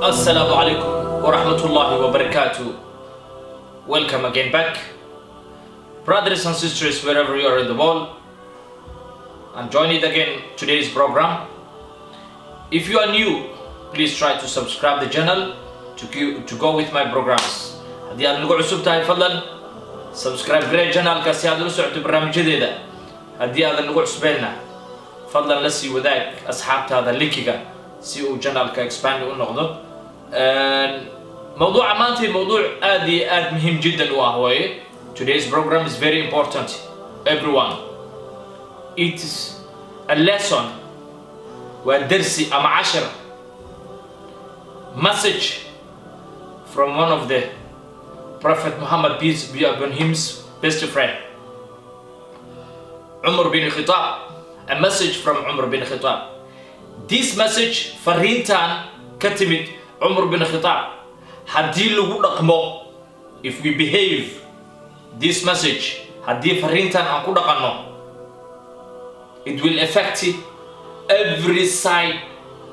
Assalamu alaikum wa rahmatullahi wa barakatuh. Welcome again back. Brothers and sisters, wherever you are in the world, I'm joining again today's program. If you are new, please try to subscribe the channel to go with my programs. haddii aad nagu cusub tahay fadlan subscribe garee channelka si aad ula socoto barnaamijyadeeda. haddii aad nagu cusbeenna fadlan la sii wadaag asxaabtaada linkiga si uu channelka expand u noqdo. موضوع مانتي موضوع آد مهم جدا وهو today's program is very important everyone. It is a lesson ودرسي أم 10 message from one of the Prophet Muhammad peace be upon him's best friend Umar bin Khattab. A message from Umar bin Khattab. This message فرينتان كتمت Umar bin Khattab. haddii lagu dhaqmo, if we behave this message, haddii fariintan aan ku dhaqanno, it will affect every side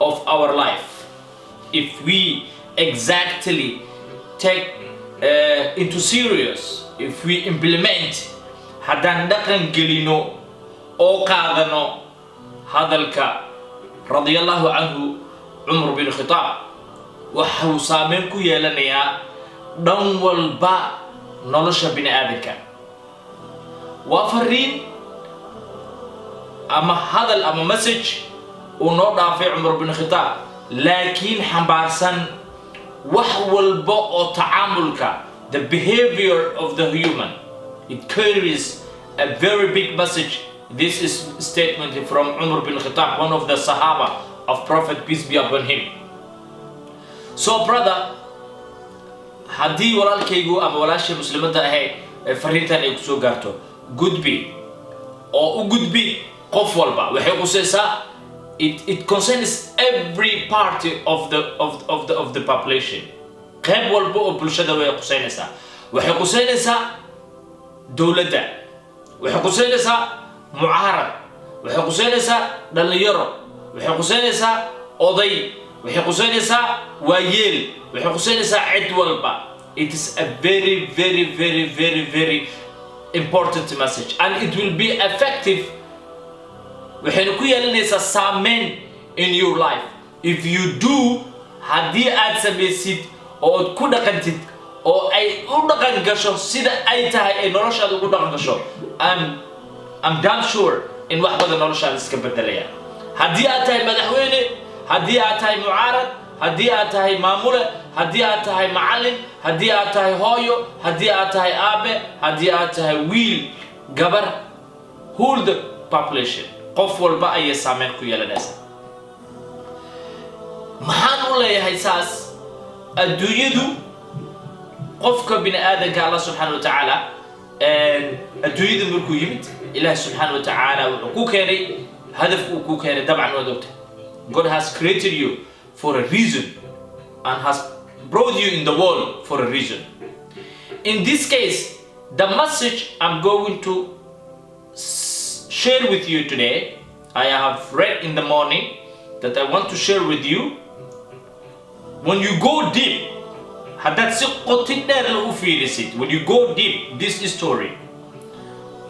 of our life. If we exactly take into serious, if we implement, haddaan dhaqan gelino oo qaadano hadalka radiyallahu anhu Umar bin Khattab, waxuu saameyn ku yeelanayaa dhan walba nolosha bini'aadanka. waa fariin ama hadal ama message uu noo dhaafay Umar bin Khattab, laakiin xambaarsan wax walba oo tacaamulka, the behavior of the human. It carries a very big message. This is a statement from Umar bin Khattab, one of the Sahaba of Prophet peace be upon him. So brother, haddii walaalkaygu ama walaashay muslimadda ahayd fariintan ay ku soo gaarto, gudbi oo u gudbi qof walba. waxay qusaysaa, it concerns every part of the population. qayb walba oo bulshada way qusaynaysaa. waxay qusaynaysaa dawladda, waxay qusaynaysaa mucaarad, waxay qusaynaysaa dhalinyaro, waxay qusaynaysaa oday, waxay qusaynaysaa waayeel, waxay qusaynaysaa cid walba. It is a very important message, and it will be effective. waxayna ku yeelanaysaa saameyn in your life if you do. haddii aad samaysid oo aad ku dhaqantid oo ay u dhaqan gasho sida ay tahay ay noloshaada ugu dhaqan gasho, I'm damn sure in wax badan noloshaada iska bedelaya. haddii aad tahay madaxweyne, haddii aad tahay mucaarad, haddii aad tahay maamule, haddii aad tahay macallin, haddii aad tahay hooyo, haddii aad tahay aabe, haddii aad tahay wiil, gabar, whole the population, qof walba ayay saameyn ku yeelanaysaa. maxaan u leeyahay saas? adduunyadu qofka bini'aadanka Allah subxaanahu wa tacaala adduunyada markuu yimid, Ilaahi subxaanahu wa tacaala wuxuu ku keenay hadafku uu ku keenay. dabcan waad ogtahay, God has created you for a reason and has brought you in the world for a reason. In this case, the message I'm going to share with you today, I have read in the morning that I want to share with you. When you go deep, when you go deep, this story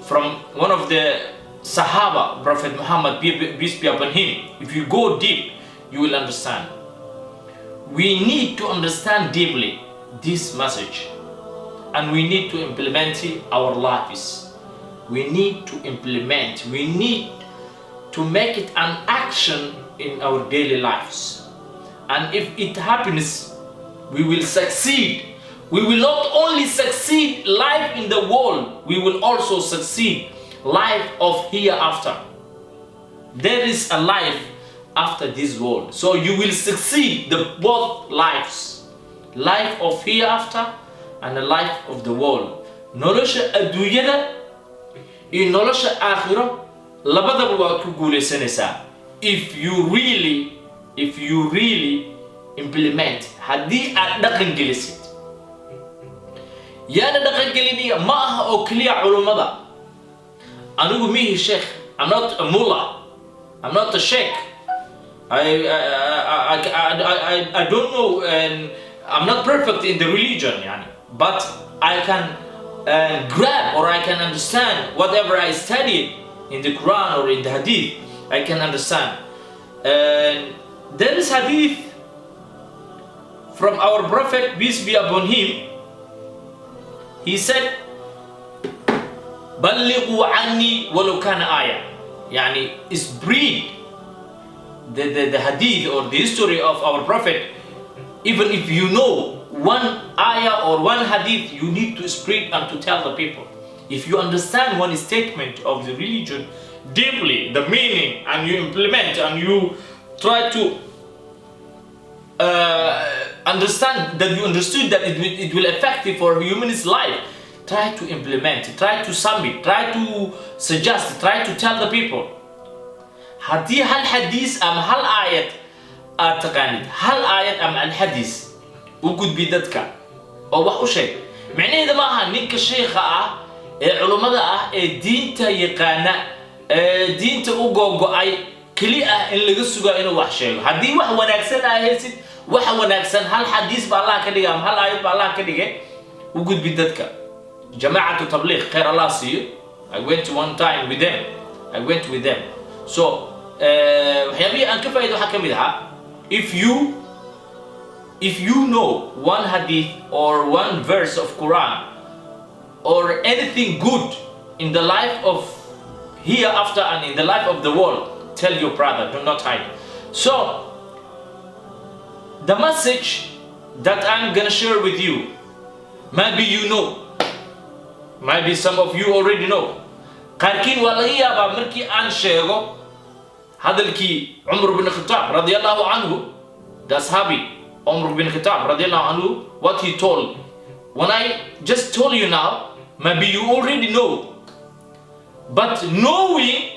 from one of the Sahaba, Prophet Muhammad peace be upon him, if you go deep, you will understand. We need to understand deeply this message, and we need to implement it our lives. We need to implement, we need to make it an action in our daily lives. And if it happens, we will succeed. We will not only succeed life in the world, we will also succeed life of hereafter. There is a life after this world, so you will succeed the both lives, life of hereafter and the life of the world. nolosha adduunyada iyo nolosha aakhiro labadaba waa ku guulaysanaysaa if you really implement. haddii aad dhaqan gelisid, yaana dhaqan geliniya ma aha oo kaliya culummada. anigu mihi sheekh, I'm not a mullah, I'm not a sheikh. I don't know, and I'm not perfect in the religion, يعني, but I can grab or I can understand whatever I studied in the Quran or in the Hadith. I can understand. And there is Hadith from our Prophet, peace be upon him. He said, بلغوا عني ولو كان آية. يعني spread the hadith or the history of our Prophet. Even if you know one ayah or one hadith, you need to spread and to tell the people. If you understand one statement of the religion deeply, the meaning, and you implement and you try to understand that you understood that it will affect you for human's life, try to implement, try to submit, try to suggest, try to tell the people. haddii hal xadiis ama hal aayad aad taqaanid, hal aayad ama alxadiis u gudbi dadka oo wax u sheeg, macnaheedu ma aha ninka sheekha ah ee culummada ah ee diinta yaqaana ee diinta u googo'ay keli ah in laga sugaa inuu wax sheego. haddii wax wanaagsan aa haysid, wax wanaagsan hal xadiis baa Allah ka dhigay ama hal aayad baa Allah ka dhigay u gudbi dadka. jamaacatu tabliiq khayr Allah siiyo. I went one time with them. So waxyaabihi aan ka faa'iido waxaa ka mid ahaa, if you know one hadith or one verse of Quran or anything good in the life of hereafter and in the life of the world, tell your brother, do not hide. So the message that I'm gonna share with you, maybe you know, maybe some of you already know. qaarkiin waa laga yaabaa markii aan sheego hadalkii Umar bin Khattab radiyallahu anhu, the Sahabi Umar bin Khattab radiyallahu anhu, what he told. When I just told you now, maybe you already know. But knowing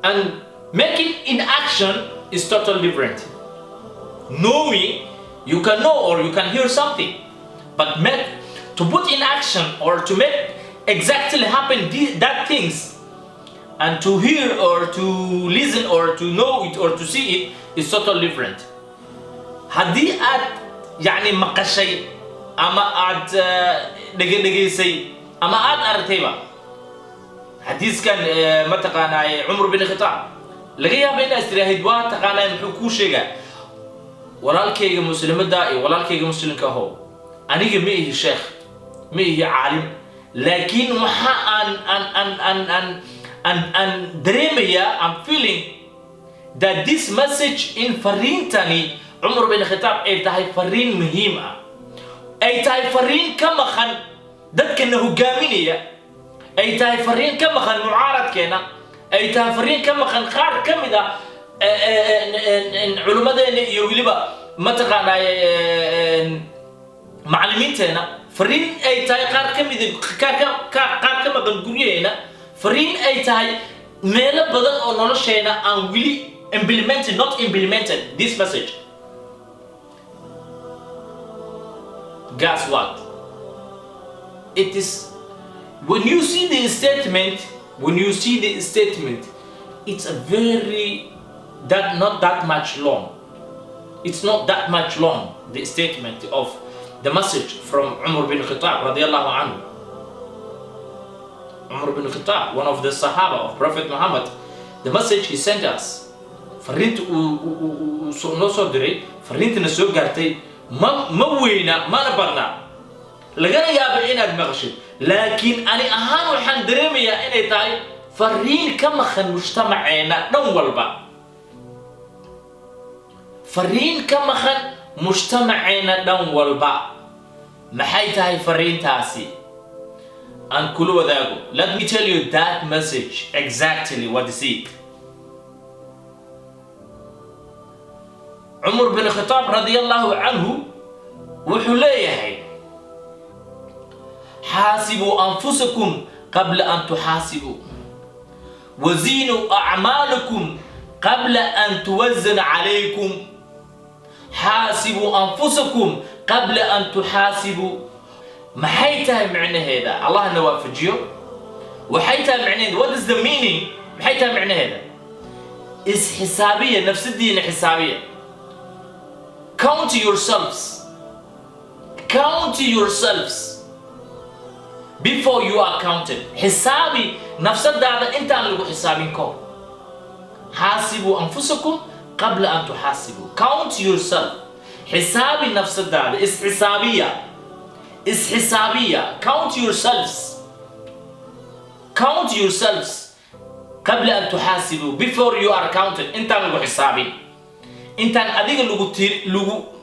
and making in action is totally different. Knowing, you can know or you can hear something, but to put in action or to make exactly happen that things, and to hear or to listen or to know it or to see it is totally different. haddii aad yani maqashay ama aad dhageysay ama aad aragtayba xadiiskan ma taqaanay Umar bin Khattab, laga yaabo inaad istiraahid waa taqaanay muxuu ku sheegaa walaalkayga muslimada iyo walaalkayga muslimka aho, aniga ma ihi sheekh, ma ihi caalim, laakiin waxa aan dareemaya, I'm feeling that this message in fariintani Umar bin Khattab ay tahay fariin muhiim ah, ay tahay fariin ka maqan dadkana hogaaminaya, ay tahay fariin ka maqan mucaaradkeena, ay tahay fariin ka maqan qaar ka mid ah culumadeena iyo waliba ma taqaanay macallimiinteena, fariin ay tahay qaar ka mid qaar ka maqan guryaheena, fariin ay tahay meelo badan oo nolosheena aan wili not implemented this message. Guess what? It is when you see the statement, it's a very not that much long. It's not that much long, the statement of the message from Umar bin Khattab radiyallahu anhu. Umar bin Khattab, one of the Sahaba of Prophet Muhammad, the message he sent us, fariinta uu noo soo diray, fariintana soo gaartay ma weyna mana badna, lagana yaabo inaad maqashid, laakiin ani ahaan waxaan dareemayaa inay tahay fariin ka maqan mujtamaceena dhan walba, fariin ka maqan mujtamaceena dhan walba. maxay tahay fariintaasi aan kula wadaago? Let me tell you that message exactly what is it. Umar bin Khattab radiyallahu anhu wuxuu leeyahay, حاسبوا أنفسكم قبل أن تحاسبوا وزينوا أعمالكم قبل أن توزن عليكم. حاسبوا أنفسكم قبل أن تحاسبوا. maxay tahay macnaheeda? Allah na waafajiyo. waxay tahay macnaheeda, what is the meaning? maxay tahay macnaheeda? is حسابية نفس الدين حسابية. Count yourselves. Count yourselves before you are counted. حسابي نفس هذا أنت اللي حسابينكم. حاسبوا أنفسكم قبل أن تحاسبوا. Count yourself. حسابي نفس هذا is حسابية. Is حسابية. Count yourselves. Count yourselves قبل أن تحاسبوا. Before you are counted. أنت اللي حسابي. أنت أديك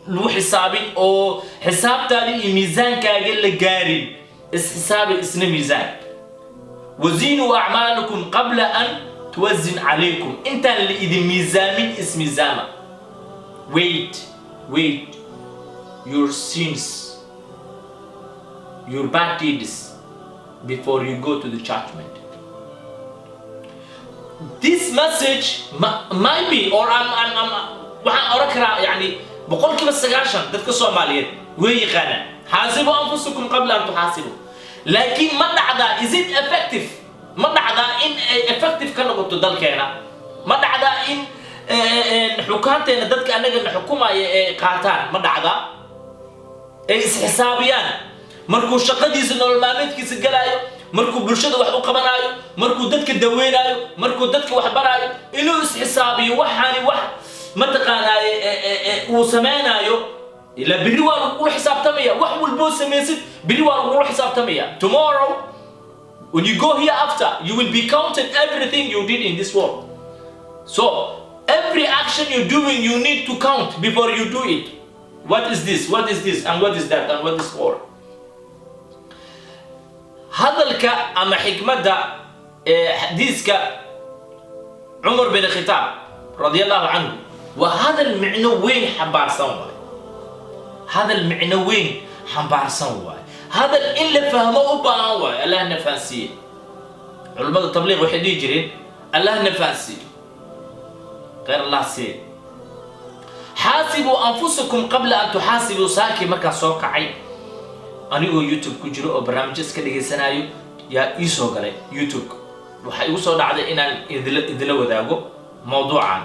لو حسابي أو حساب تاني ميزان كأجل جاري. إس حسابي اسمه ميزان. وزنوا أعمالكم قبل أن توزن عليكم. أنت اللي إذا ميزان اسم ميزان. Wait your sins, your bad deeds before you go to the judgment. This message might be or waxaan oran karaa yani boqolkiiba 90 dadka Soomaaliyeed way yaqaanaan xaasibu anfusakum qabla an tuhaasibu laakiin ma dhacda is it effective ma dhacda in effective ka noqoto dalkeena ma dhacda in xukaanteena dadka anaga xukumaaya ee qaataan ma dhacda ay isxisaabiyaan markuu shaqadiisa nolol maalmeedkiisa galaayo markuu bulshada wax u qabanayo markuu dadka daweenayo markuu dadka wax baraayo inuu isxisaabiyo waxaani wax ma taqaanaaye uu sameeynaayo ila biri waa lagu xisaabtamaya wax walbo sameeysid biri waa lagu xisaabtamaya. Tomorrow when you go here after you will be counted everything you did in this world. So every action you're doing you need to count before you do it. What is this, what is this, and what is that, and what is for. هذلك أما حكمة حديثك عمر بن الخطاب رضي الله عنه وهذا المعنوين حبار سوا هذا المعنوين حبار سوا هذا اللي فهمه بقى الله نفاسي علماء التبليغ وحد يجري الله نفاسي غير الله سي حاسبوا أنفسكم قبل أن تحاسبوا ساكي مكا سوكعي anigoo YouTube ku jiro oo barnaamijyada ka dhigaysanayo yaa ii soo galay YouTube waxa igu soo dhacday inaan idila wadaago mowduucan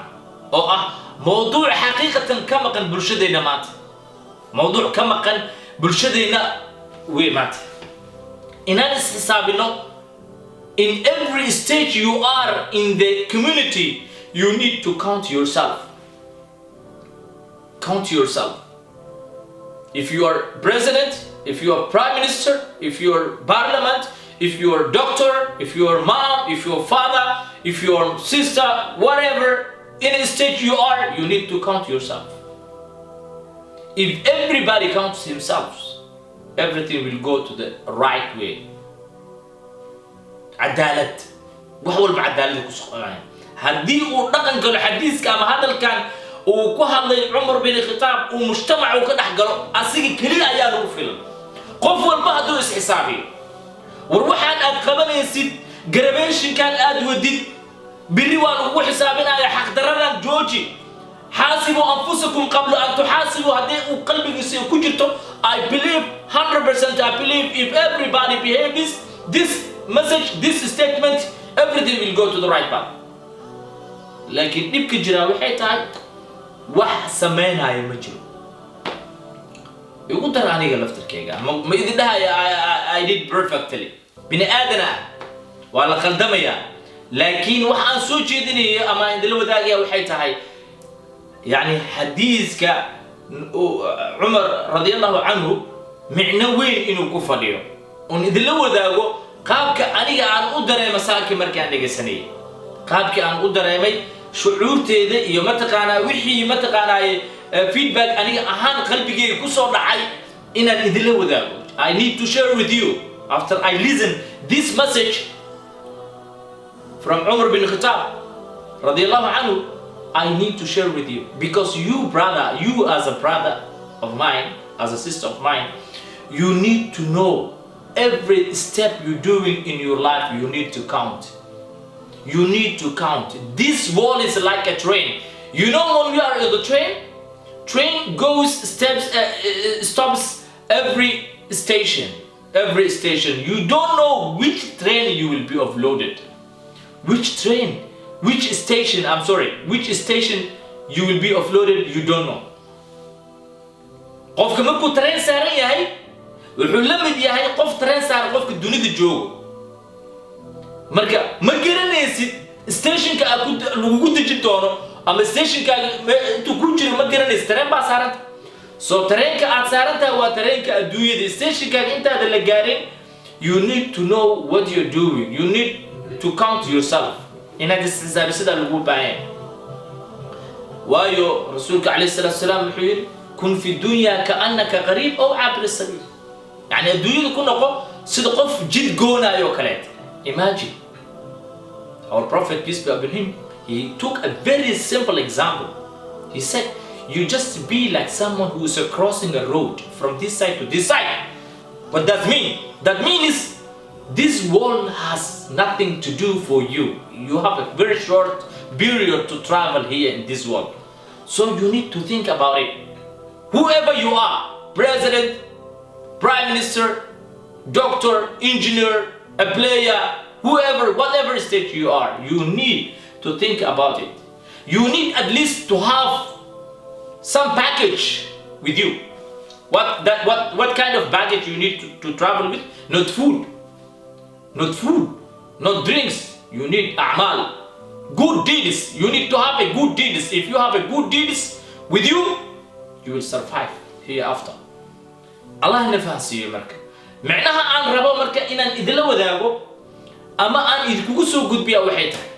oo ah mowduuc xaqiiqatan ka maqan bulshadeena maanta mowduuc ka maqan bulshadeena way maanta inaan is xisaabino in every stage you are in the community you need to count yourself. Count yourself. If you are president, if you are prime minister, if you are parliament, if you are doctor, if you are mom, if you are father, if you are sister, whatever in a stage you are, you need to count yourself. If everybody counts himself, everything will go to the right way. عدالة وحول بعدالة كسخان هدي ودقن كل حديث كما هذا كان وكهل عمر بن الخطاب ومجتمع وكده حجروا أسيق كلي أيام وفيلم قف والبعض دوس حسابي وروح عن قبل يسيد قربيش كان أد وديد بالريوان وحسابنا يا حق درنا جوجي حاسبوا أنفسكم قبل أن تحاسبوا هذه وقلبي يصير كجرته. I believe 100%. I believe if everybody behaves this message, this statement, everything will go to the right path. لكن نبكي جراوي حيتها واحد سمينها يا مجرم يقول ترى أنا قلفت الكيكة ما إذا ده I did perfectly بني آدنا ولا خلدمية لكن واحد سوتشي دني أما عند لو ذاك يا وحيتها يعني حديث ك عمر رضي الله عنه معنوين إنه كفريو وإذا لو ذاك قابك أنا عن قدر مساكن مركان دقة سنة قابك عن قدر مي شعورتي ذا يوم تقانا وحي ما تقانا feedback أنا أهان قلبي كسر دعي إن الإذل وذاك I need to share with you after I listen this message from Umar bin Khattab رضي الله عنه I need to share with you because you brother, you as a brother of mine, as a sister of mine, you need to know every step you're doing in your life. You need to count. You need to count. This world is like a train. You know when we are in the train goes stops every station. Every station. You don't know which train you will be offloaded. Which train which station you will be offloaded, you don't know. qofka markuu train saaran yahay wuxuu la mid yahay qof train saaran qofka dunida joogo. marka ma garanaysid stationka lagu dejin doono ama stationka intuu ku jiro ma garanaysid, train baa saaran. So trainka aad saaran tahay waa trainka adduunyada. stationka intaada la gaarin, you need to know what you're doing. You need to count yourself. inaad isxisaabisada lagu baahan. waayo rasuulka alayhi salaatu wasalaam wuxuu yiri kun fi dunya ka'annaka qariib aw 'abir sabil. yani adduunyada ku noqo sida qof jid goonayo kale. Imagine our prophet, peace be upon him, he took a very simple example. He said, you just be like someone who is crossing a road from this side to this side. What does that mean? That means this world has nothing to do for you. You have a very short period to travel here in this world. So you need to think about it. Whoever you are, president, prime minister, doctor, engineer, a player, whoever, whatever state you are, you need to think about it. You need at least to have some package with you. What kind of baggage you need to travel with? Not food, not drinks. You need a'mal, good deeds. You need to have a good deeds. If you have a good deeds with you, you will survive hereafter. Allah nafasiyo marka. macnaha aan rabo marka inaan idila wadaago ama aan idinku soo gudbiyo waxay tahay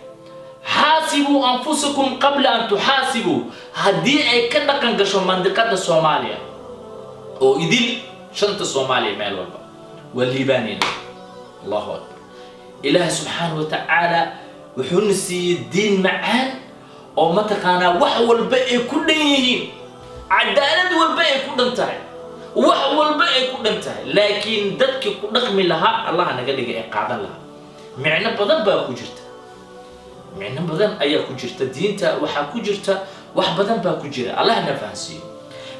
xaasibu anfusakum qabla an tuhasibu. hadii ay ka dhaqan gasho mandiqada Soomaaliya oo idil shanta Soomaaliya meel walba waliibaanina. Allahu akbar. Ilaahay subhanahu wa ta'ala wuxuu nasiiyay diin macaan oo mataqaana wax walba ay ku dhan yihiin, cadaalad walba ay ku dhan tahay, wax walba ay ku dhan tahay. laakiin dadkii ku dhaqmi lahaa Allah naga dhigay ay qaadan lahaa. micno badan baa ku jirta, micno badan ayaa ku jirta diinta. waxaa ku jirta wax badan baa ku jira. Allah na fahansiiyo.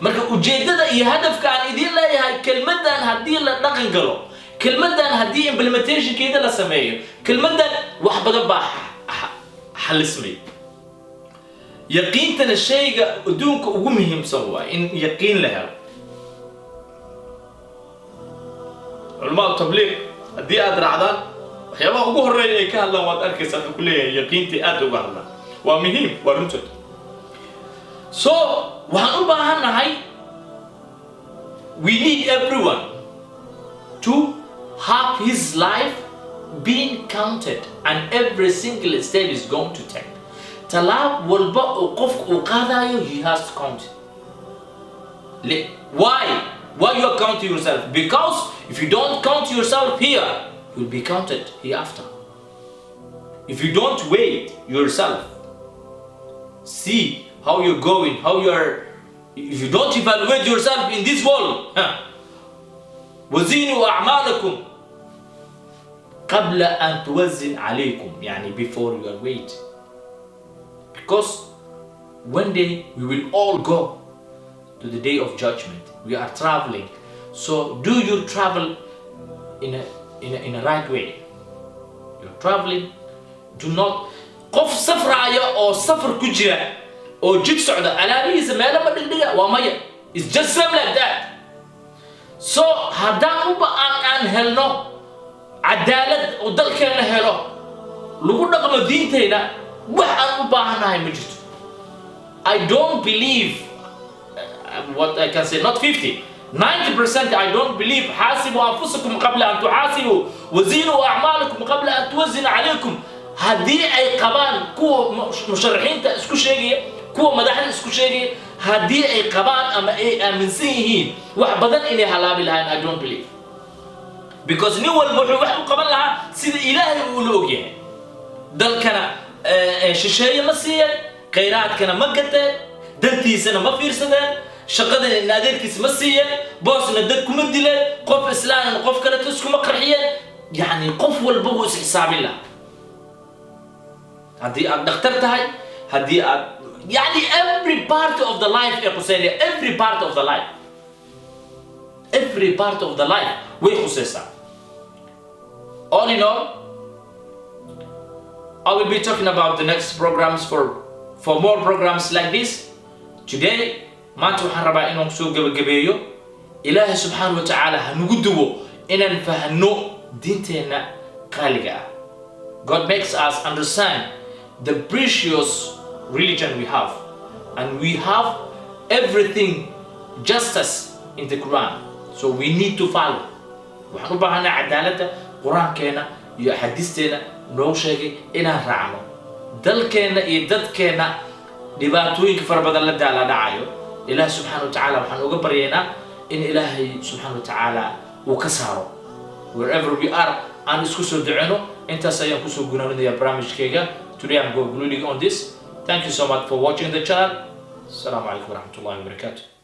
marka ujeedada iyo hadafka aan idin leeyahay, kelmadan haddii la dhaqan galo, kelmadan haddii implementationkeeda la sameeyo, kelmadan wax badan baa xalismay. yaqiintana shayga adduunka ugu muhiimsan waa in yaqiin la helo. علماء التبليغ haddii aad raacdaan waxyaabaha ugu horeeya ay ka hadlaan waad arkaysaa ku leeyahay yaqiintii aad uga hadlaan. waa muhiim, waa runtood. so waxaan u baahanahay, we need everyone to have his life being counted and every single step is going to take. talaab walba oo qofku uu qaadayo, he has to count it. why you are counting yourself? Because if you don't count yourself here, you will be counted hereafter. If you don't weigh yourself, see how you're going, if you don't evaluate yourself in this world, وزنوا أعمالكم قبل أن توزن عليكم. يعني before you are weighed. Because one day we will all go to the day of judgment. We are traveling. So do you travel in a right way? You're traveling. Do not qof safraya oo safar ku jira oo jid socda alaabisa meel ma dhigdhiga waa maya. It's just same like that. So haddaan u baan helno cadaalad oo dalkeena helo lagu dhaqmo diintayna, wax aan u baahanahay ma jirto. I don't believe what I can say, not 50, 90%. I don't believe حاسبوا أنفسكم قبل أن تحاسبوا وزنوا أعمالكم قبل أن توزن عليكم. هذه أي قبان كو مشرحين اسكو شيء، كو مدحين اسكو شيء. هذه أي قبان أما أي من سيهين وحبذن إني هلا بالهين. I don't believe because نيو المحوح قبل لها سيد إلهي ولوجيه دل كنا شيء مسير قيرات كنا مقتة دنتي سنة ما في رصدان شقدنا نادر كيس مسيا باص ندد كم الدلال قف إسلام قف كانت تسكم قرحيا. يعني قف والبوس حساب الله. هذه دكتورت هاي هذه يعني every part of the life يا قصيرة every part of the life وين خصيصة all in all I will be talking about the next programs for more programs like this. Today maanta waxaan rabaa inaan soo gabagabeeyo Ilaahay subhanahu wa ta'ala hanugu duwo inaan fahno diinteena qaaliga ah. God makes us understand the precious religion we have, and we have everything justice in the Quran, so we need to follow. waxaan u baahanaa cadaaladda quraankeena iyo xadiisteena noo sheegay inaan raacno. dalkeena iyo dadkeena dhibaatooyinka fara badan la dhacayo. Ilaahay subhanahu wa ta'ala waxaan uga baryaynaa in Ilaahay subhanahu wa ta'ala uu ka saaro wherever we are aan isku soo duceyno. intaas ayaan ku soo gunaanadayaa barnaamijkayga. Today I'm concluding on this. Thank you so much for watching the channel. Assalamu alaikum warahmatullahi wabarakatuh.